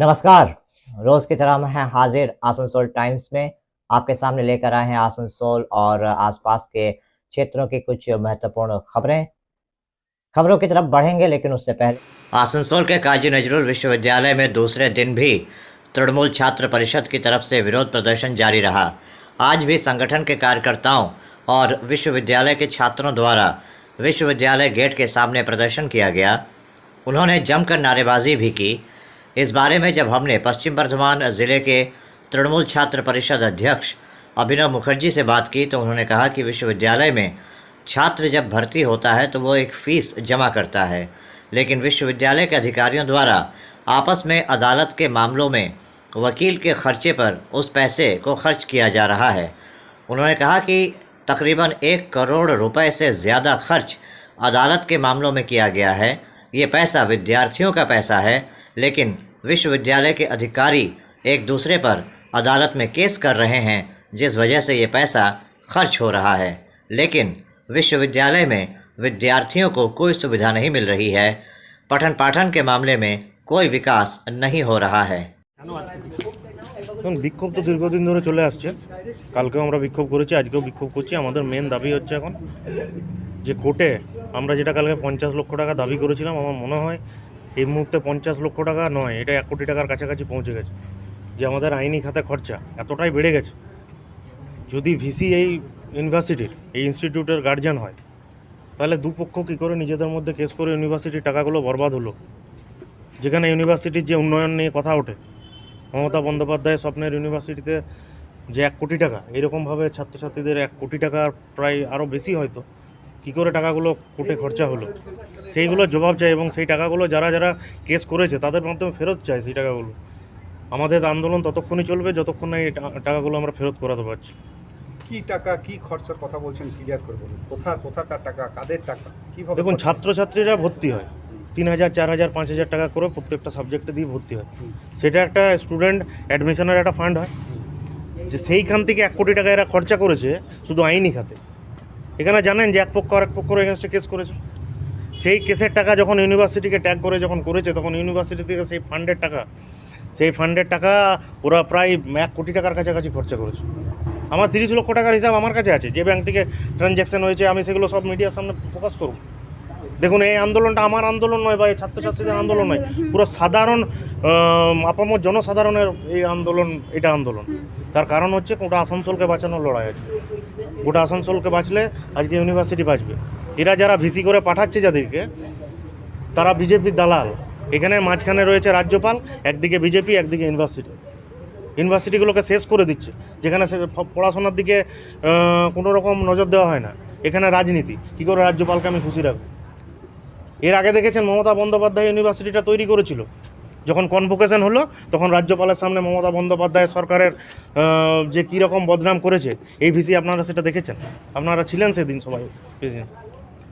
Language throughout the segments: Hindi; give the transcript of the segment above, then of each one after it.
नमस्कार। रोज की तरह मैं हाजिर आसनसोल टाइम्स में आपके सामने लेकर आए हैं आसनसोल और आसपास के क्षेत्रों की कुछ महत्वपूर्ण खबरों की तरफ बढ़ेंगे, लेकिन उससे पहले आसनसोल के काजी नजरुल विश्वविद्यालय में दूसरे दिन भी तृणमूल छात्र परिषद की तरफ से विरोध प्रदर्शन जारी रहा। आज भी संगठन के कार्यकर्ताओं और विश्वविद्यालय के छात्रों द्वारा विश्वविद्यालय गेट के सामने प्रदर्शन किया गया। उन्होंने जमकर नारेबाजी भी की। इस बारे में जब हमने पश्चिम बर्धमान ज़िले के तृणमूल छात्र परिषद अध्यक्ष अभिनव मुखर्जी से बात की तो उन्होंने कहा कि विश्वविद्यालय में छात्र जब भर्ती होता है तो वो एक फ़ीस जमा करता है, लेकिन विश्वविद्यालय के अधिकारियों द्वारा आपस में अदालत के मामलों में वकील के खर्चे पर उस पैसे को खर्च किया जा रहा है। उन्होंने कहा कि तकरीबन 1 करोड़ रुपए से ज़्यादा खर्च अदालत के मामलों में किया गया है। ये पैसा विद्यार्थियों का पैसा है, लेकिन विश्वविद्यालय के अधिकारी एक दूसरे पर अदालत में केस कर रहे हैं, जिस वजह से ये पैसा खर्च हो रहा है। लेकिन विश्वविद्यालय में विद्यार्थियों को कोई सुविधा नहीं मिल रही है। पठन पाठन के मामले में कोई विकास नहीं हो रहा है। বিক্ষোভ তো দীর্ঘদিন ধরে চলে আসছে। কালকেও আমরা বিক্ষোভ করেছি, আজকেও বিক্ষোভ করছি। আমাদের মেন দাবি হচ্ছে এখন যে কোর্টে আমরা যেটা কালকে 50 লক্ষ টাকা দাবি করেছিলাম, আমার মনে হয় এই মুহূর্তে 50 লক্ষ টাকা নয়, এটা 1 কোটি টাকার কাছাকাছি পৌঁছে গেছে। যে আমাদের আইনি খাতে খরচা এতটাই বেড়ে গেছে। যদি ভিসি এই ইউনিভার্সিটির এই ইনস্টিটিউটের গার্জিয়ান হয়, তাহলে দুপক্ষ কী করে নিজেদের মধ্যে কেস করে ইউনিভার্সিটির টাকাগুলো বরবাদ হলো। যেখানে ইউনিভার্সিটির যে উন্নয়ন নিয়ে কথা ওঠে, মমতা বন্দ্যোপাধ্যায়ের স্বপ্নের ইউনিভার্সিটিতে যে 1 কোটি টাকা, এরকমভাবে ছাত্রছাত্রীদের 1 কোটি টাকার প্রায় আরও বেশি হয়তো কী করে টাকাগুলো কোর্টে খরচা হলো, সেইগুলোর জবাব চাই। এবং সেই টাকাগুলো যারা যারা কেস করেছে তাদের মাধ্যমে ফেরত চাই। সেই টাকাগুলো আমাদের আন্দোলন ততক্ষণই চলবে যতক্ষণ না এই টাকাগুলো আমরা ফেরত করাতে পারছি। কি টাকা, কি খরচার কথা বলছেন, ক্লিয়ার করে বলুন। কোথাকার টাকা, কাদের টাকা, কীভাবে? দেখুন, ছাত্রছাত্রীরা ভর্তি হয় 3000, 4000, 5000 টাকা করে প্রত্যেকটা সাবজেক্টে দিয়ে ভর্তি হয়। সেটা একটা স্টুডেন্ট অ্যাডমিশনের একটা ফান্ড হয়, যে সেইখান থেকে 1 কোটি টাকা এরা খরচা করেছে শুধু আইনি খাতে। এখানে জানেন যে এক পক্ষ আর এক পক্ষের এগেনস্টে কেস করেছে। সেই কেসের টাকা যখন ইউনিভার্সিটিকে ট্যাগ করে যখন করেছে, তখন ইউনিভার্সিটি থেকে সেই ফান্ডের টাকা ওরা প্রায় 1 কোটি টাকার কাছাকাছি খরচা করেছে। আমার 30 লক্ষ টাকার হিসাব আমার কাছে আছে, যে ব্যাংক থেকে ট্রানজ্যাকশান হয়েছে। আমি সেগুলো সব মিডিয়ার সামনে প্রকাশ করব। দেখুন, এই আন্দোলনটা আমার আন্দোলন নয় বা এই ছাত্রছাত্রীদের আন্দোলন নয়, পুরো সাধারণ আপামর জনসাধারণের এই আন্দোলন। এটা আন্দোলন, তার কারণ হচ্ছে গোটা আসানসোলকে বাঁচানোর লড়াই আছে। গোটা আসানসোলকে বাঁচলে আজকে ইউনিভার্সিটি বাঁচবে। এরা যারা ভিসি করে পাঠাচ্ছে যাদেরকে, তারা বিজেপির দালাল। এখানে মাঝখানে রয়েছে রাজ্যপাল, একদিকে বিজেপি, একদিকে ইউনিভার্সিটিগুলোকে শেষ করে দিচ্ছে। যেখানে পড়াশোনার দিকে কোনো রকম নজর দেওয়া হয় না, এখানে রাজনীতি। কী করে রাজ্যপালকে আমি খুশি রাখবো? এর আগে দেখেছেন মমতা বন্দ্যোপাধ্যায় ইউনিভার্সিটিটা তৈরি করেছিল। যখন কনভোকেশন হলো, তখন রাজ্যপালের সামনে মমতা বন্দ্যোপাধ্যায় সরকারের যে কীরকম বদনাম করেছে এই ভিসি, আপনারা সেটা দেখেছেন। আপনারা ছিলেন সেদিন সবাই প্রেজেন্ট।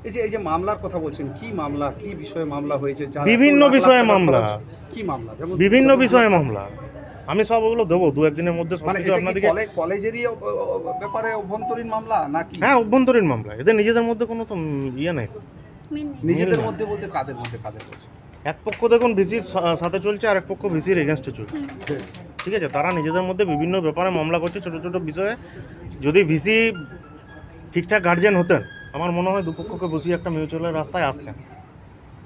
এই যে মামলার কথা বলছেন, কি মামলা, কি বিষয়ে মামলা হয়েছে? বিভিন্ন বিষয়ে মামলা, কি মামলা? বিভিন্ন বিষয়ে মামলা। আমি সব ওগুলো দেবো 2-1 দিনের মধ্যে সব কিছু আপনাদেরকে। কলেজেরই ব্যাপারে অভ্যন্তরীণ মামলা নাকি? হ্যাঁ, অভ্যন্তরীণ মামলা। এদের নিজেদের মধ্যে কোনো তো ইয়ে নেই। নিজেদের মধ্যে বলতে কাদের বলছে? এক পক্ষ দেখুন ভিসির সাথে চলছে, আর এক পক্ষ ভিসির এগেনস্টে চলছে। ঠিক আছে, তারা নিজেদের মধ্যে বিভিন্ন ব্যাপারে মামলা করছে, ছোটো ছোটো বিষয়ে। যদি ভিসি ঠিকঠাক গার্জিয়ান হতেন, আমার মনে হয় দুপক্ষকে বসিয়ে একটা মিউচুয়ালের রাস্তায় আসতেন।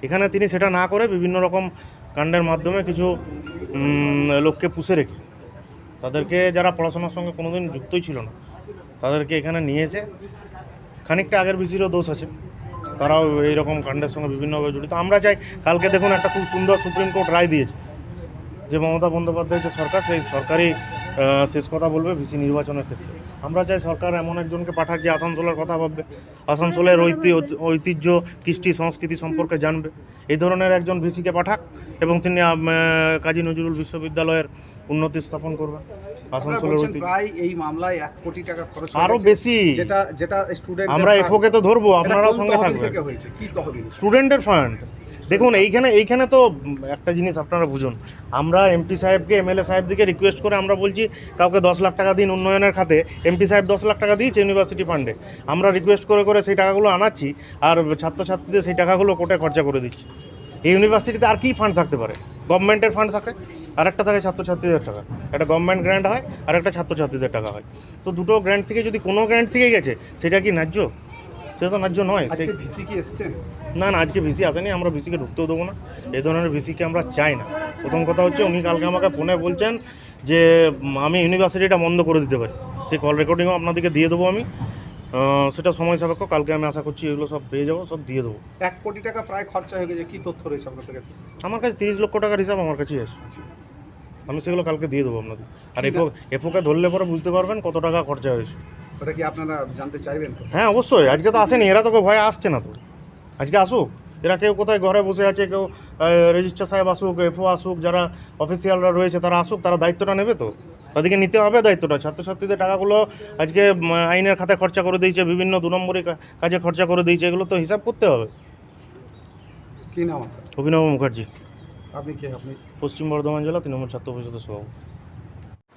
এখানে তিনি সেটা না করে বিভিন্ন রকম কাণ্ডের মাধ্যমে কিছু লোককে পুষে রেখে, তাদেরকে যারা পড়াশোনার সঙ্গে কোনোদিন যুক্তই ছিল না, তাদেরকে এখানে নিয়ে এসে, খানিকটা আগের ভিসিরও দোষ আছে, তারাও এইরকম কাণ্ডের সঙ্গে বিভিন্নভাবে জড়িত। আমরা চাই, কালকে দেখুন একটা খুব সুন্দর সুপ্রিম কোর্ট রায় দিয়েছে যে মমতা বন্দ্যোপাধ্যায়ের যে সরকার, সেই সরকারই শেষ কথা বলবে ভিসি নির্বাচনের ক্ষেত্রে। আমরা চাই সরকার এমন একজনকে পাঠাক যে আসানসোলের কথা ভাববে, আসানসোলের ঐতিহ্য, কৃষ্টি, সংস্কৃতি সম্পর্কে জানবে। এই ধরনের একজন ভিসিকে পাঠাক এবং তিনি কাজী নজরুল বিশ্ববিদ্যালয়ের উন্নতি স্থাপন করবেন। আসানসোলের প্রায় এই মামলায় 1 কোটি টাকা খরচ, আরও বেশি। যেটা স্টুডেন্ট, আমরা এফওকে তো ধরবো, আপনারাও সঙ্গে থাকবেন। স্টুডেন্টের ফান্ড। দেখুন, এইখানে তো একটা জিনিস আপনারা বুঝুন। আমরা এমপি সাহেবকে, এমএলএ সাহেবদিকে রিকোয়েস্ট করে আমরা বলছি কাউকে 10 লাখ টাকা দিন উন্নয়নের খাতে। এমপি সাহেব 10 লাখ টাকা দিয়েছে ইউনিভার্সিটি ফান্ডে। আমরা রিকোয়েস্ট করে করে সেই টাকাগুলো আনাচ্ছি, আর ছাত্রছাত্রীদের সেই টাকাগুলো কোর্টে খরচা করে দিচ্ছি। এই ইউনিভার্সিটিতে আর কী ফান্ড থাকতে পারে? গভর্নমেন্টের ফান্ড থাকে, আর একটা থাকে ছাত্রছাত্রীদের টাকা। একটা গভর্নমেন্ট গ্র্যান্ট হয় আর একটা ছাত্রছাত্রীদের টাকা হয়। তো দুটো গ্র্যান্ট থেকে যদি কোনো গ্র্যান্ট থেকে গেছে সেটা কি ন্যায্য? সেটা তো ন্যায্য নয়। আজকে ভিসি কি এসছেন? না না, আজকে ভিসি আসেনি, আমরা ভিসিকে ঢুকতেও দেবো না, এই ধরনের ভিসিকে আমরা চাই না। প্রথম কথা হচ্ছে উনি কালকে আমাকে ফোনে বলছেন যে আমি ইউনিভার্সিটিটা বন্ধ করে দিতে পারি, সেই কল রেকর্ডিংও আপনাদেরকে দিয়ে দেবো আমি। সেটা সময় সাপেক্ষ, কালকে আমি আশা করছি এগুলো সব পেয়ে যাবো, সব দিয়ে দেবো। 1 কোটি টাকা প্রায় খরচা হয়ে গেছে, কি তথ্য রয়েছে আপনাদের কাছে? আমার কাছে 30 লক্ষ টাকার হিসাব আমার কাছেই আছে, আমি সেগুলো কালকে দিয়ে দেবো আপনাদের। আর এফওকে ধরলে পরে বুঝতে পারবেন কত টাকা খরচা হয়েছে। ওটা কি আপনারা জানতে চাইবেন তো? হ্যাঁ অবশ্যই, আজকে তো আসেনি, এরা তো কেউ ভয়ে আসছে না, তো আজকে আসুক। এরা কেউ কোথায় ঘরে বসে আছে, কেউ রেজিস্ট্রার সাহেব আসুক, এফও আসুক, যারা অফিসিয়ালরা রয়েছে তারা আসুক, তারা দায়িত্বটা নেবে, তো তাদেরকে নিতে হবে দায়িত্বটা। ছাত্রছাত্রীদের টাকাগুলো আজকে আইনের খাতায় খরচা করে দিয়েছে, বিভিন্ন 2 নম্বরী কাজে খরচা করে দিয়েছে, এগুলো তো হিসাব করতে হবে। কি নাম আপনার? অভিনব মুখার্জি, আপনি কে? আপনি পশ্চিম বর্ধমান জেলা তৃণমূল ছাত্র পরিষদের সভাপতি।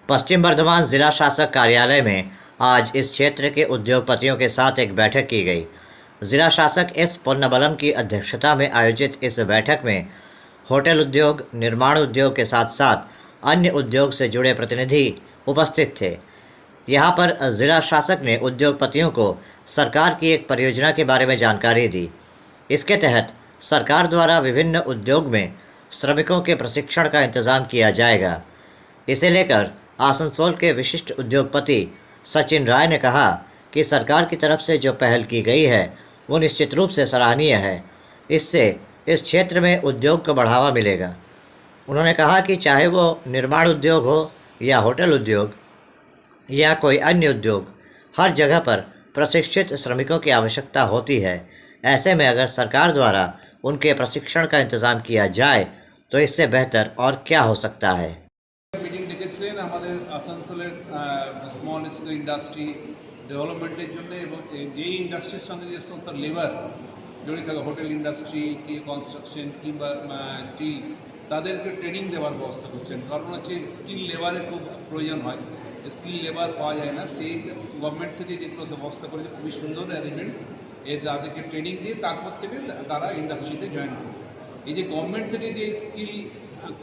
पश्चिम वर्धमान जिला शासक कार्यालय में आज इस क्षेत्र के उद्योगपतियों के साथ एक बैठक की गई। जिला शासक एस पोन्नाबलम की अध्यक्षता में आयोजित इस बैठक में होटल उद्योग, निर्माण उद्योग के साथ साथ अन्य उद्योग से जुड़े प्रतिनिधि उपस्थित थे। यहाँ पर जिला शासक ने उद्योगपतियों को सरकार की एक परियोजना के बारे में जानकारी दी। इसके तहत सरकार द्वारा विभिन्न उद्योग में श्रमिकों के प्रशिक्षण का इंतज़ाम किया जाएगा। इसे लेकर आसनसोल के विशिष्ट उद्योगपति सचिन राय ने कहा कि सरकार की तरफ से जो पहल की गई है वो निश्चित रूप से सराहनीय है। इससे इस क्षेत्र में उद्योग को बढ़ावा मिलेगा। उन्होंने कहा कि चाहे वो निर्माण उद्योग हो या होटल उद्योग या कोई अन्य उद्योग, हर जगह पर प्रशिक्षित श्रमिकों की आवश्यकता होती है। ऐसे में अगर सरकार द्वारा उनके प्रशिक्षण का इंतज़ाम किया जाए तो इससे बेहतर और क्या हो सकता है। মিটিং ডেকেছিলেন আমাদের আসানসোলের স্মল স্কেল ইন্ডাস্ট্রি ডেভেলপমেন্টের জন্য, এবং যেই ইন্ডাস্ট্রির সঙ্গে যে সমস্ত লেবার জড়িত থাকে, হোটেল ইন্ডাস্ট্রি কি কনস্ট্রাকশন কিংবা স্টিল, তাদেরকে ট্রেনিং দেওয়ার ব্যবস্থা করছেন। কারণ হচ্ছে স্কিল লেবারের খুব প্রয়োজন হয়, স্কিল লেবার পাওয়া যায় না। সেই গভর্নমেন্ট থেকে যেগুলো ব্যবস্থা করেছে খুবই সুন্দর অ্যারেঞ্জমেন্ট, তাদেরকে ট্রেনিং দিয়ে তারপর থেকে তারা ইন্ডাস্ট্রিতে জয়েন করবে। এই যে গভর্নমেন্ট থেকে যে স্কিল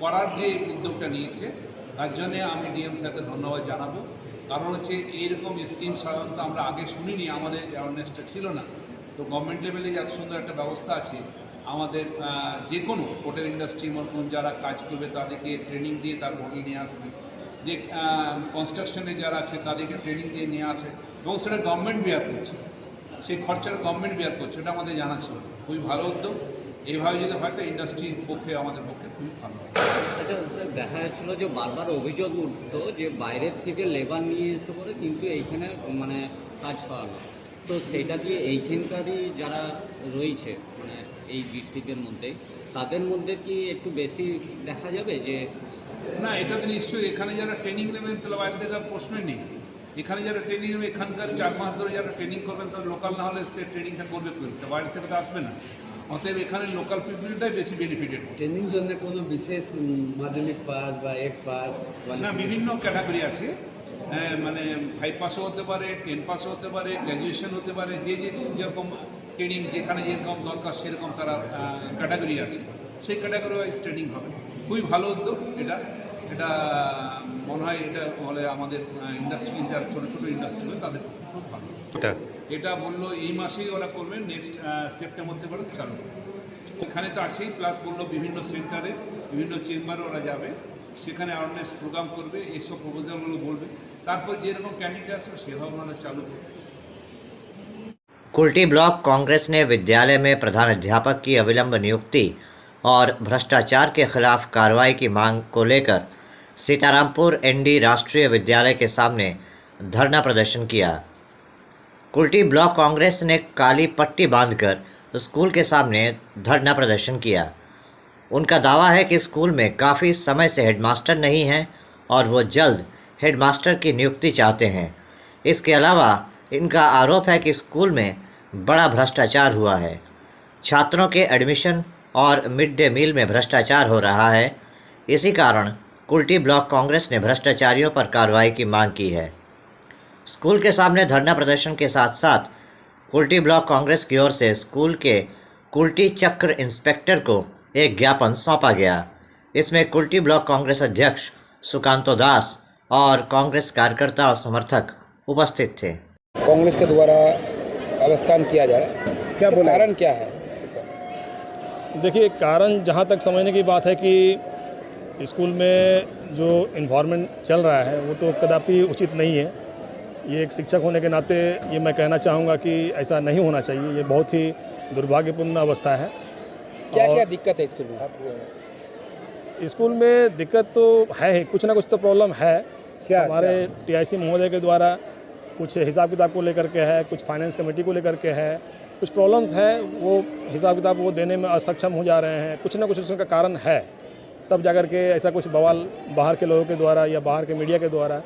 করার যে উদ্যোগটা নিয়েছে তার জন্যে আমি ডিএম স্যারকে ধন্যবাদ জানাবো। কারণ হচ্ছে এইরকম স্কিম সাধারণত আমরা আগে শুনিনি, আমাদের অ্যাওয়ারনেসটা ছিল না। তো গভর্নমেন্ট লেভেলে এত সুন্দর একটা ব্যবস্থা আছে, আমাদের যে কোনো হোটেল ইন্ডাস্ট্রি মতন যারা কাজ করবে তাদেরকে ট্রেনিং দিয়ে তারপর নিয়ে আসবে, যে কনস্ট্রাকশনে যারা আছে তাদেরকে ট্রেনিং দিয়ে নিয়ে আসে, এবং সেটা গভর্নমেন্ট বেয়ার করছে, সেই খরচাটা গভর্নমেন্ট বেয়ার করছে, এটা আমাদের জানা ছিল। খুবই ভালো উদ্যোগ, এইভাবে যদি হয়তো ইন্ডাস্ট্রির পক্ষে আমাদের পক্ষে খুবই ভালো। আচ্ছা স্যার, দেখা যাচ্ছিল যে বারবার অভিযোগ উঠতো যে বাইরের থেকে লেবার নিয়ে এসে পরে কিন্তু এইখানে মানে কাজ করানো, তো সেটা দিয়ে এইখানকারই যারা রয়েছে মানে এই ডিস্ট্রিক্টের মধ্যে, তাদের মধ্যে কি একটু বেশি দেখা যাবে যে? না, এটা তো নিশ্চয়ই এখানে যারা ট্রেনিং নেবেন তাহলে বাইরে থেকে আর প্রশ্নই নেই। এখানে যারা ট্রেনিং নেবে, এখানকার 4 মাস ধরে যারা ট্রেনিং করবেন তারা লোকাল না হলে সে ট্রেনিংটা করবে করতে, বাইরে থেকে তো আসবে না। অতএব এখানে লোকাল পিপলটাই বেশি বেনিফিটেড। ট্রেনিং জন্য কোনো বিশেষ মাধ্যমিক পাস বা 8 পাস? না, বিভিন্ন ক্যাটাগরি আছে, মানে 5 পাসও হতে পারে, 10 পাসও হতে পারে, গ্র্যাজুয়েশন হতে পারে, যে যেরকম ট্রেনিং যেখানে যেরকম দরকার সেরকম তারা ক্যাটাগরি আছে, সেই ক্যাটাগরি ওয়াইজ ট্রেনিং হবে। খুবই ভালো উদ্যোগ এটা। এটা মনে হয় এটা হলে আমাদের ইন্ডাস্ট্রি যারা ছোটো ছোটো ইন্ডাস্ট্রি হয় তাদের খুব ভালো। এটা বললো এই মাসেই ওরা করবেন, নেক্সট সেপ্টেম্বর থেকে ওরা চালু করবে। এখানে তো আছেই, প্লাস বললো বিভিন্ন সেন্টারে বিভিন্ন চেম্বারে ওরা যাবে, সেখানে অ্যাওয়ারনেস প্রোগ্রাম করবে, এইসব প্রপোজালগুলো বলবে, তারপর যেরকম ক্যান্ডিডেট আসবে সেভাবে ওরা চালু করবে। कुल्टी ब्लॉक कांग्रेस ने विद्यालय में प्रधान अध्यापक की अविलंब नियुक्ति और भ्रष्टाचार के खिलाफ कार्रवाई की मांग को लेकर सीतारामपुर एनडी राष्ट्रीय विद्यालय के सामने धरना प्रदर्शन किया। कुल्टी ब्लॉक कांग्रेस ने काली पट्टी बांधकर स्कूल के सामने धरना प्रदर्शन किया। उनका दावा है कि स्कूल में काफ़ी समय से हेडमास्टर नहीं हैं और वो जल्द हेडमास्टर की नियुक्ति चाहते हैं। इसके अलावा इनका आरोप है कि स्कूल में बड़ा भ्रष्टाचार हुआ है। छात्रों के एडमिशन और मिड डे मील में भ्रष्टाचार हो रहा है। इसी कारण कुल्टी ब्लॉक कांग्रेस ने भ्रष्टाचारियों पर कार्रवाई की मांग की है। स्कूल के सामने धरना प्रदर्शन के साथ साथ कुल्टी ब्लॉक कांग्रेस की ओर से स्कूल के कुल्टी चक्र इंस्पेक्टर को एक ज्ञापन सौंपा गया, इसमें कुल्टी ब्लॉक कांग्रेस अध्यक्ष सुकांतो दास और कांग्रेस कार्यकर्ता और समर्थक उपस्थित थे। कांग्रेस के द्वारा अवस्थान किया जा रहा है, क्या कारण क्या है? देखिए, कारण जहाँ तक समझने की बात है कि स्कूल में जो इन्वायरमेंट चल रहा है वो तो कदापि उचित नहीं है। ये एक शिक्षक होने के नाते ये मैं कहना चाहूँगा कि ऐसा नहीं होना चाहिए। ये बहुत ही दुर्भाग्यपूर्ण अवस्था है। क्या दिक्कत है स्कूल में? स्कूल में दिक्कत तो है ही, कुछ ना कुछ तो प्रॉब्लम है। क्या हमारे टीआईसी महोदय के द्वारा कुछ हिसाब किताब को लेकर के है, कुछ फाइनेंस कमेटी को लेकर के है, कुछ प्रॉब्लम्स है, वो हिसाब किताब वो देने में असक्षम हो जा रहे हैं। कुछ ना कुछ उसका कारण है, तब जाकर के ऐसा कुछ बवाल बाहर के लोगों के द्वारा या बाहर के मीडिया के द्वारा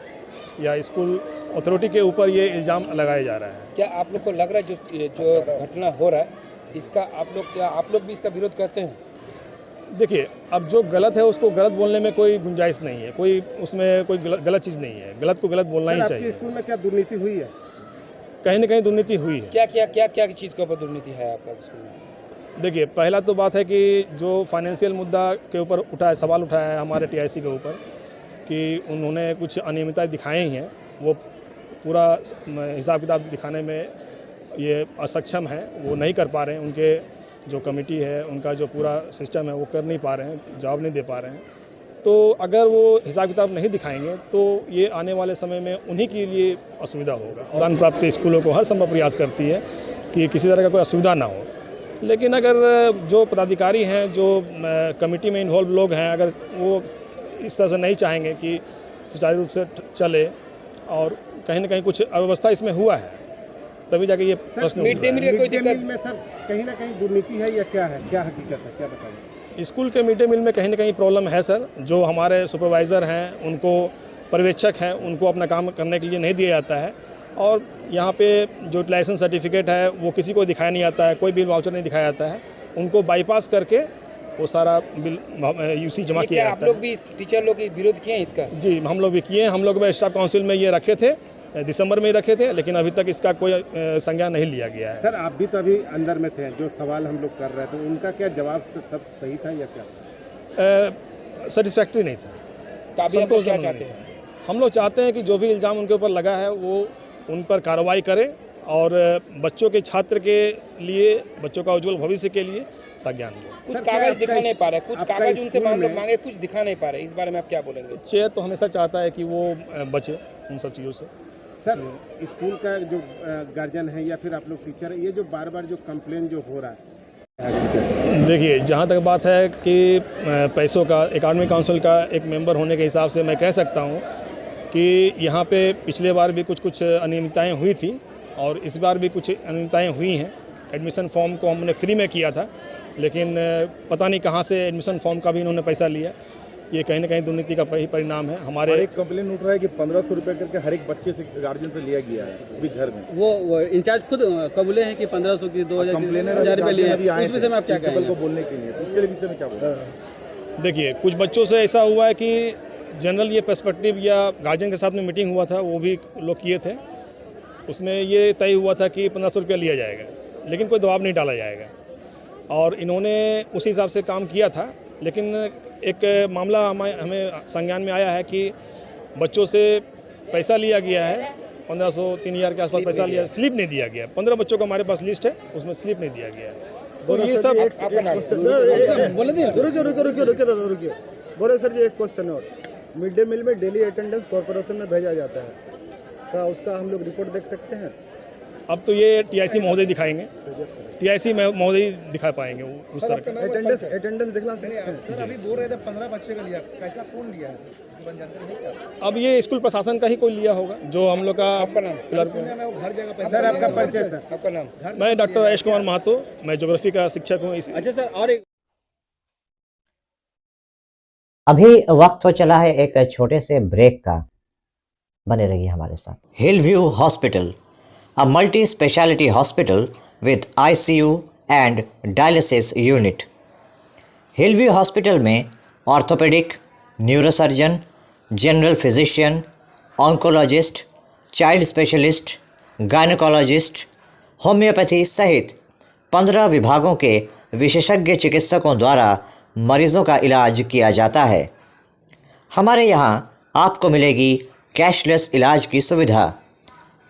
या स्कूल अथॉरिटी के ऊपर ये इल्ज़ाम लगाया जा रहा है। क्या आप लोग को लग रहा है जो घटना हो रहा है इसका आप लोग भी इसका विरोध करते हैं? देखिए, अब जो गलत है उसको गलत बोलने में कोई गुंजाइश नहीं है, कोई उसमें कोई गलत चीज़ नहीं है। गलत को गलत बोलना ही चाहिए। स्कूल में क्या दुर्नीति हुई है? कहीं ना कहीं दुर्नीति हुई है। क्या चीज़ के ऊपर दुर्नीति है आपका स्कूल में? देखिए, पहला तो बात है कि जो फाइनेंशियल मुद्दा के ऊपर सवाल उठाया है हमारे टीआईसी के ऊपर कि उन्होंने कुछ अनियमितताएं दिखाई ही हैं, वो पूरा हिसाब किताब दिखाने में ये असक्षम है, वो नहीं कर पा रहे हैं। उनके जो कमेटी है उनका जो पूरा सिस्टम है वो कर नहीं पा रहे हैं, जवाब नहीं दे पा रहे हैं। तो अगर वो हिसाब किताब नहीं दिखाएंगे तो ये आने वाले समय में उन्हीं के लिए असुविधा होगा। अनुदान प्राप्त स्कूलों को हर संभव प्रयास करती है कि किसी तरह का कोई असुविधा ना हो, लेकिन अगर जो पदाधिकारी हैं, जो कमेटी में इन्वॉल्व लोग हैं, अगर वो इस तरह से नहीं चाहेंगे कि सुचारू रूप से चले और कहीं ना कहीं कुछ अव्यवस्था इसमें हुआ है, तभी जाके ये प्रश्न मिड डे मील का कोई दिक्कत में सर कहीं ना कहीं दुर्नीति है या क्या है, क्या हकीकत है, क्या बताइए? स्कूल के मिड डे मील में कहीं ना कहीं प्रॉब्लम है सर। जो हमारे सुपरवाइज़र हैं, उनको पर्यवेक्षक हैं, उनको अपना काम करने के लिए नहीं दिया जाता है। और यहाँ पे जो लाइसेंस सर्टिफिकेट है वो किसी को दिखाया नहीं आता है, कोई बिल वाउचर नहीं दिखाया जाता है, उनको बाईपास करके वो सारा बिल यूसी जमा किया जाता है। आप लोग भी टीचर लोग विरोध किए हैं इसका? जी, हम लोग भी किए हैं। हम लोग में स्टाफ काउंसिल में ये रखे थे, दिसंबर में ही रखे थे, लेकिन अभी तक इसका कोई संज्ञान नहीं लिया गया है। सर आप भी तो अभी अंदर में थे, जो सवाल हम लोग कर रहे थे उनका क्या जवाब सब सही था या क्या? सेटिस्फैक्ट्री नहीं था। तो अभी आप लोग क्या चाहते हैं? हम लोग चाहते हैं कि जो भी इल्ज़ाम उनके ऊपर लगा है वो उन पर कार्रवाई करें और बच्चों के छात्र के लिए, बच्चों का उज्जवल भविष्य के लिए संज्ञान दें। कुछ कागज दिखा नहीं पा रहे, कुछ कागज उनसे हम लोग मांगे, कुछ दिखा नहीं पा रहे, इस बारे में आप क्या बोलेंगे? चेयर तो हमेशा चाहता है कि वो बचे उन सब चीज़ों से। सर स्कूल का जो गार्जियन है या फिर आप लोग टीचर है, ये जो बार बार जो कंप्लेन जो हो रहा है, देखिए, जहाँ तक बात है कि पैसों का, एकेडमिक काउंसिल का एक मेंबर होने के हिसाब से मैं कह सकता हूँ कि यहाँ पे पिछले बार भी कुछ अनियमितताएँ हुई थी और इस बार भी कुछ अनियमितताएँ हुई हैं। एडमिशन फॉर्म को हमने फ्री में किया था, लेकिन पता नहीं कहाँ से एडमिशन फॉर्म का भी इन्होंने पैसा लिया। ये कहीं ना कहीं दुर्नीति का ही परिणाम है। हमारे एक कंप्लेन उठ रहा है कि 1500 रुपये करके हर एक बच्चे से, गार्जियन से लिया गया है भी घर में। वो इंचार्ज खुद कबूले हैं कि 1500 की 2000 रुपये लिए। उस विषय में आप क्या कहेंगे? को बोलने के लिए उसके विषय में क्या बोलते? देखिए, कुछ बच्चों से ऐसा हुआ है कि जनरल ये पर्सपेक्टिव या गार्जियन के साथ में मीटिंग हुआ था, वो भी लोग किए थे, उसमें ये तय हुआ था कि 1500 रुपया लिया जाएगा, लेकिन कोई दबाव नहीं डाला जाएगा। और इन्होंने उसी हिसाब से काम किया था, लेकिन एक मामला हमें संज्ञान में आया है कि बच्चों से पैसा लिया गया है, 1500-3000 के आसपास पैसा लिया, स्लिप नहीं दिया गया। 15 बच्चों का हमारे पास लिस्ट है, उसमें स्लिप नहीं दिया गया है। तो ये सब रुकिए बोले सर जी, एक क्वेश्चन और, मिड डे मील में डेली अटेंडेंस कॉर्पोरेशन में भेजा जाता है, क्या उसका हम लोग रिपोर्ट देख सकते हैं? अब तो ये टीआईसी महोदय दिखाएंगे, टीआईसी महोदय दिखा पाएंगे उस तरह का अटेंडेंस दिखला सकते हैं। सर अभी बोल रहे थे 15 बच्चे का लिया, कैसा कौन लिया है? अब ये स्कूल प्रशासन का ही कोई लिया होगा, जो हम लोग का। आपका नाम? हर जगह पैसा। सर आपका परिचय सर? आपका नाम? मैं डॉक्टर राजेश कुमार महतो, मैं ज्योग्राफी का शिक्षक हूँ। अच्छा सर, और एक अभी वक्त हो चला है एक छोटे से ब्रेक का, बने रहिए हमारे साथ। Hillview hospital, a multi-speciality hospital with ICU and dialysis unit. Hillview hospital में orthopaedic, neurosurgeon, general physician, oncologist, child specialist, gynaecologist, homeopathy सहित 15 विभागों के विशेषज्ञ चिकित्सकों द्वारा मरीज़ों का इलाज किया जाता है। हमारे यहाँ आपको मिलेगी कैशलेस इलाज की सुविधा।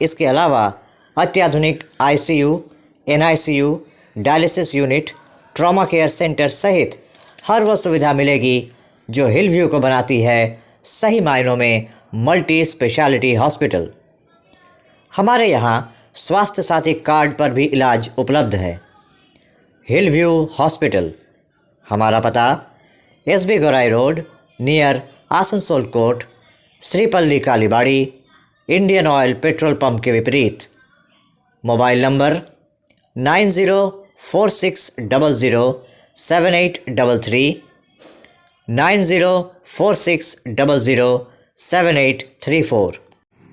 इसके अलावा अत्याधुनिक ICU, NICU, dialysis unit, trauma care centre सहित हर वो सुविधा मिलेगी जो हिल व्यू को बनाती है सही मायनों में मल्टी स्पेशलिटी हॉस्पिटल। हमारे यहाँ स्वास्थ्य साथी कार्ड पर भी इलाज उपलब्ध है। हिल व्यू हॉस्पिटल, हमारा पता SB Gorai road near Asansol court, Sripally Kalibari, Indian oil petrol pump के विपरीत। Mobile number 9046007833, 9046007834।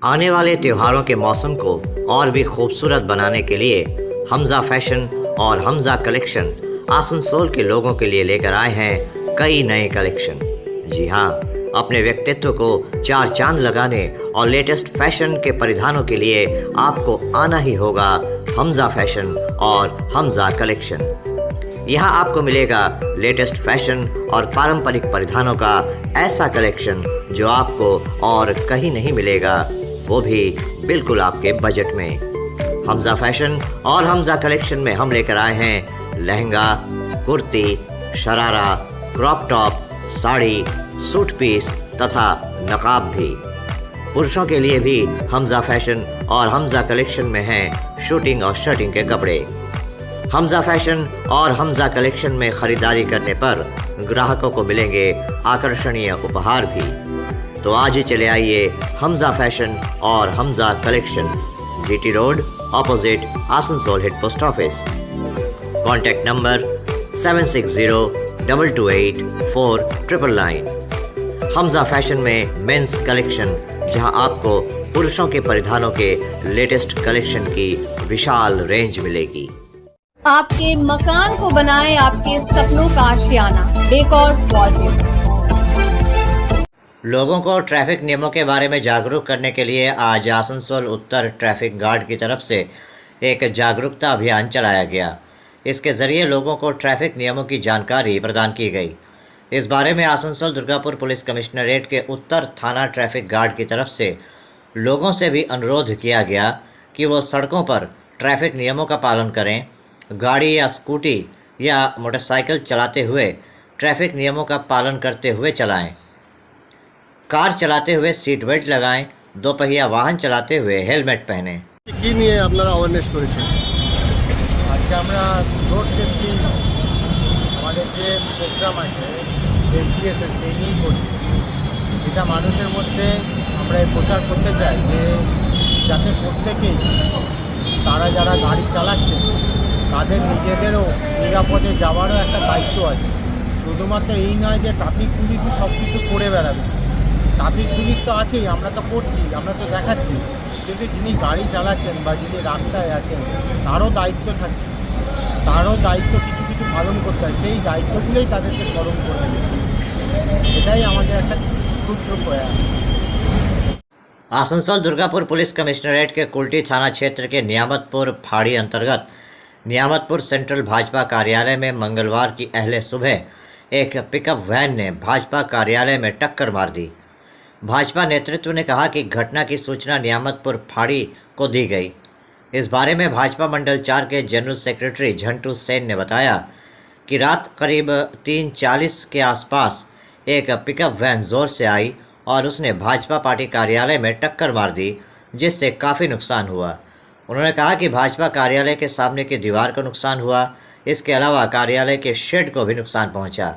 आने वाले त्योहारों के मौसम को और भी खूबसूरत बनाने के लिए हमजा फैशन और हमजा कलेक्शन आसनसोल के लोगों के लिए लेकर आए हैं कई नए कलेक्शन। जी हाँ, अपने व्यक्तित्व को चार चांद लगाने और लेटेस्ट फैशन के परिधानों के लिए आपको आना ही होगा हमजा फैशन और हमजा कलेक्शन। यहाँ आपको मिलेगा लेटेस्ट फैशन और पारंपरिक परिधानों का ऐसा कलेक्शन जो आपको और कहीं नहीं मिलेगा, वो भी बिल्कुल आपके बजट में। हमजा फैशन और हमजा कलेक्शन में हम लेकर आए हैं lehenga, kurti, sharara, crop top, sari, suit piece तथा नकाब भी। पुरुषों के लिए भी हमजा फैशन और हमजा कलेक्शन में हैं शूटिंग और शर्टिंग के कपड़े। हमजा फैशन और हमजा कलेक्शन में ख़रीदारी करने पर ग्राहकों को मिलेंगे आकर्षणीय उपहार भी। तो आज ही चले आइए हमजा फैशन और Hamza collection, GT road opposite Asansol head post office. Contact number 7602284999। Hamza fashion में मेंस कलेक्शन, जहां आपको पुरुषों के परिधानों के लेटेस्ट कलेक्शन की विशाल रेंज मिलेगी। आपके मकान को बनाए आपके सपनों का आशियाना, डेकोर वॉलपेपर। लोगों को ट्रैफिक नियमों के बारे में जागरूक करने के लिए आज आसनसोल उत्तर ट्रैफिक गार्ड की तरफ से एक जागरूकता अभियान चलाया गया। इसके ज़रिए लोगों को ट्रैफिक नियमों की जानकारी प्रदान की गई। इस बारे में आसनसोल दुर्गापुर पुलिस कमिश्नरेट के उत्तर थाना ट्रैफिक गार्ड की तरफ से लोगों से भी अनुरोध किया गया कि वो सड़कों पर ट्रैफिक नियमों का पालन करें। गाड़ी या स्कूटी या मोटरसाइकिल चलाते हुए ट्रैफिक नियमों का पालन करते हुए चलाएं। कार चलाते हुए सीट बेल्ट लगाएं। दोपहिया वाहन चलाते हुए हेलमेट पहनें। কি নিয়ে আপনারা অ্যাওয়ারনেস করেছেন? আজকে আমরা রোড সেফটি আমাদের যে প্রোগ্রাম আছে SBSS সেই নিয়েই করছি। এটা মানুষের মধ্যে আমরা প্রচার করতে চাই যে যাতে প্রত্যেকেই তারা যারা গাড়ি চালাচ্ছে তাদের নিজেদেরও নিরাপদে যাওয়ারও একটা দায়িত্ব আছে। শুধুমাত্র এই নয় যে ট্রাফিক পুলিশই সব কিছু করে বেড়াবে। ট্রাফিক পুলিশ তো আছেই, আমরা তো করছি, আমরা তো দেখাচ্ছি, কিন্তু যিনি গাড়ি চালাচ্ছেন বা যিনি রাস্তায় আছেন তারও দায়িত্ব থাকে, তারও দায়িত্ব কিছু কিছু পালন করতে হয়। সেই দায়িত্বগুলোই তাদেরকে স্মরণ করতে হবে। এটাই আমাদের একটা ক্ষুদ্র প্রয়াস। आसनसोल दुर्गापुर पुलिस कमिश्नरेट के कुल्टी थाना क्षेत्र के नियामतपुर फाड़ी अंतर्गत नियामतपुर सेंट्रल भाजपा कार्यालय में मंगलवार की अहले सुबह एक पिकअप वैन ने भाजपा कार्यालय में टक्कर मार दी। भाजपा नेतृत्व ने कहा कि घटना की सूचना नियामतपुर फाड़ी को दी गई। इस बारे में भाजपा मंडल 4 के जनरल सेक्रेटरी झंटू सेन ने बताया कि रात करीब 3:40 के आसपास एक पिकअप वैन ज़ोर से आई और उसने भाजपा पार्टी कार्यालय में टक्कर मार दी, जिससे काफ़ी नुकसान हुआ। उन्होंने कहा कि भाजपा कार्यालय के सामने की दीवार को नुकसान हुआ, इसके अलावा कार्यालय के शेड को भी नुकसान पहुंचा।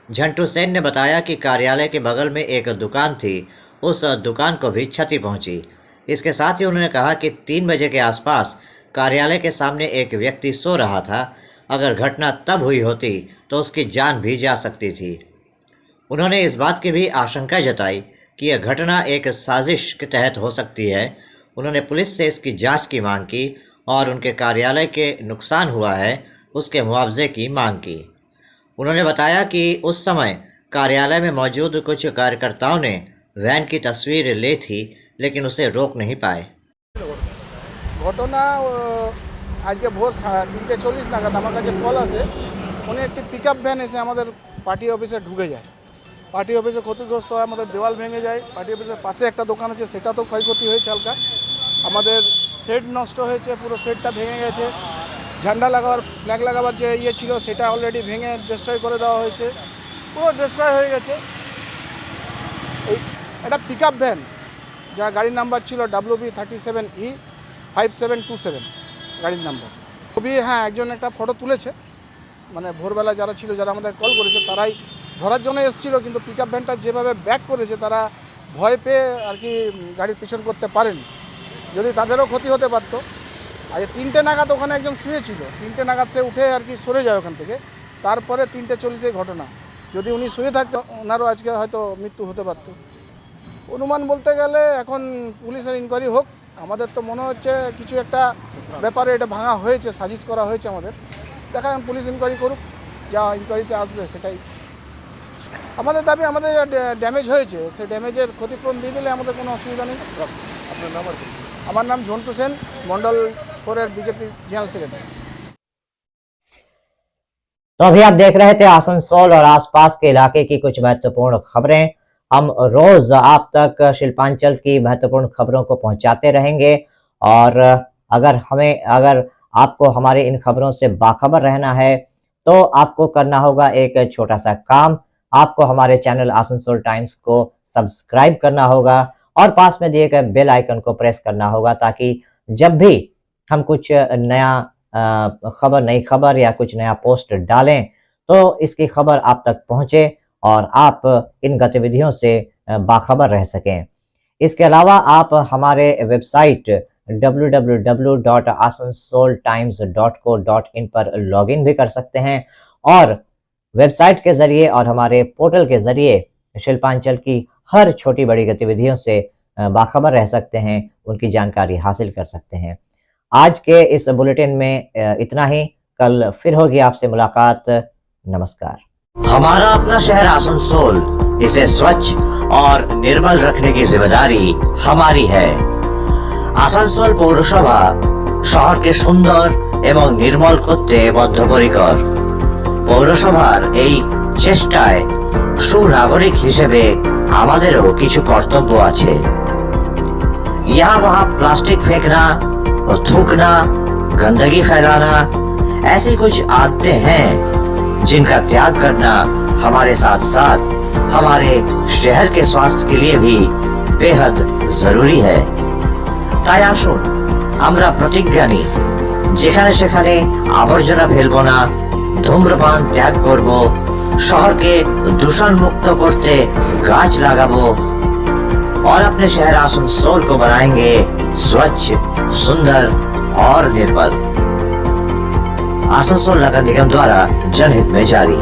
झंटू सेन ने बताया कि कार्यालय के बगल में एक दुकान थी, उस दुकान को भी क्षति पहुंची। इसके साथ ही उन्होंने कहा कि 3 बजे के आसपास कार्यालय के सामने एक व्यक्ति सो रहा था। अगर घटना तब हुई होती तो उसकी जान भी जा सकती थी। उन्होंने इस बात की भी आशंका जताई कि यह घटना एक साजिश के तहत हो सकती है। उन्होंने पुलिस से इसकी जांच की मांग की और उनके कार्यालय के नुकसान हुआ है उसके मुआवजे की मांग की। उन्होंने बताया कि उस समय कार्यालय में मौजूद कुछ कार्यकर्ताओं ने वैन की तस्वीर ली थी, लेकिन उसे रोक नहीं पाए। ঘটনা আজকে ভোর 3:40 নাগাদ আমার কাছে কল আসে, উনি একটি পিকআপ ভ্যান এসে আমাদের পার্টি অফিসে ঢুকে যায়। পার্টি অফিসে ক্ষতিগ্রস্ত হয়, আমাদের দেওয়াল ভেঙে যায়। পার্টি অফিসের পাশে একটা দোকান আছে, সেটা তো ক্ষয়ক্ষতি হয়েছে হালকা। আমাদের শেড নষ্ট হয়েছে, পুরো শেডটা ভেঙে গেছে। ঝান্ডা লাগাবার, ফ্ল্যাগ লাগাবার যে ইয়ে ছিল সেটা অলরেডি ভেঙে ডিস্ট্রয় করে দেওয়া হয়েছে, পুরো ডিস্ট্রয় হয়ে গেছে। এই একটা পিক আপ ভ্যান, যা গাড়ির নাম্বার ছিল WB37E 5727 গাড়ির নাম্বার। খুবই হ্যাঁ, একজন একটা ফটো তুলেছে, মানে ভোরবেলা যারা ছিল, যারা আমাদের কল করেছে তারাই ধরার জন্য এসেছিল, কিন্তু পিক আপ ভ্যানটা যেভাবে ব্যাক করেছে তারা ভয় পেয়ে আর কি গাড়ির পিছন করতে পারেনি, যদি তাদেরও ক্ষতি হতে পারত। আর 3টে নাগাদ ওখানে একজন শুয়েছিল, 3টে নাগাদ সে উঠে আর কি সরে যায় ওখান থেকে। তারপরে 3:40 ঘটনা, যদি উনি শুয়ে থাকতো ওনারও আজকে হয়তো মৃত্যু হতে পারত। অনুমান বলতে গেলে এখন পুলিশের ইনকোয়ারি হোক। আমাদের তো মনে হচ্ছে কিছু একটা ব্যাপারে এটা ভাঙা হয়েছে, সাজিশ করা হয়েছে আমাদের। দেখা পুলিশ ইনকোয়ারি করুক, যা ইনকোয়ারিতে আসবে সেটাই আমাদের দাবি। আমাদের ড্যামেজ হয়েছে, সেই ড্যামেজের ক্ষতিপূরণ দিয়ে দিলে আমাদের কোনো অসুবিধা নেই। আপনার নাম? আমার নাম ঝন্টু সেন, मंडल 4 बीजेपी जनरल सेक्रेटरी। तो अभी आप देख रहे थे आसनसोल और आसपास के इलाके की कुछ महत्वपूर्ण खबरें। हम रोज आप तक शिल्पांचल की महत्वपूर्ण खबरों को पहुंचाते रहेंगे और अगर आपको हमारे इन खबरों से बाखबर रहना है तो आपको करना होगा एक छोटा सा काम। आपको हमारे चैनल आसनसोल टाइम्स को सब्सक्राइब करना होगा और पास में दिए गए बेल आइकन को प्रेस करना होगा, ताकि जब भी हम कुछ नया नई खबर या कुछ नया पोस्ट डालें तो इसकी खबर आप तक पहुंचे और आप इन गतिविधियों से बाखबर रह सकें। इसके अलावा आप हमारे वेबसाइट www.asansoltimes.co.in पर लॉगिन भी कर सकते हैं और वेबसाइट के जरिए और हमारे पोर्टल के जरिए शिल्पांचल की हर छोटी बड़ी गतिविधियों से बाखबर रह सकते हैं, उनकी जानकारी हासिल कर सकते हैं। आज के इस बुलेटिन में इतना ही। कल फिर होगी आपसे मुलाकात। नमस्कार। हमारा अपना शहर आसनसोल, इसे स्वच्छ और निर्मल रखने की जिम्मेदारी हमारी है। आसनसोल पौरसभा শহরকে সুন্দর এবং নির্মল করতে বদ্ধপরিকর। পৌরসভার এই চেষ্টায় সুনাগরিক হিসেবে আমাদেরও কিছু কর্তব্য আছে। यहाँ वहाँ प्लास्टिक फेंकना और थूकना, गंदगी फैलाना, ऐसी कुछ आदतें हैं जिनका त्याग करना हमारे साथ साथ हमारे शहर के स्वास्थ्य के लिए भी बेहद जरूरी है। তাই আসুন আমরা প্রতিজ্ঞা নিই, যেখানে সেখানে আবর্জনা ফেলবো না, ধূম্রপান ত্যাগ করব, শহরকে দূষণ মুক্ত করতে গাছ লাগাবো और अपने शहर आसनसोल को बनाएंगे स्वच्छ, सुंदर और निर्मल। आसनसोल नगर निगम द्वारा जनहित में जारी।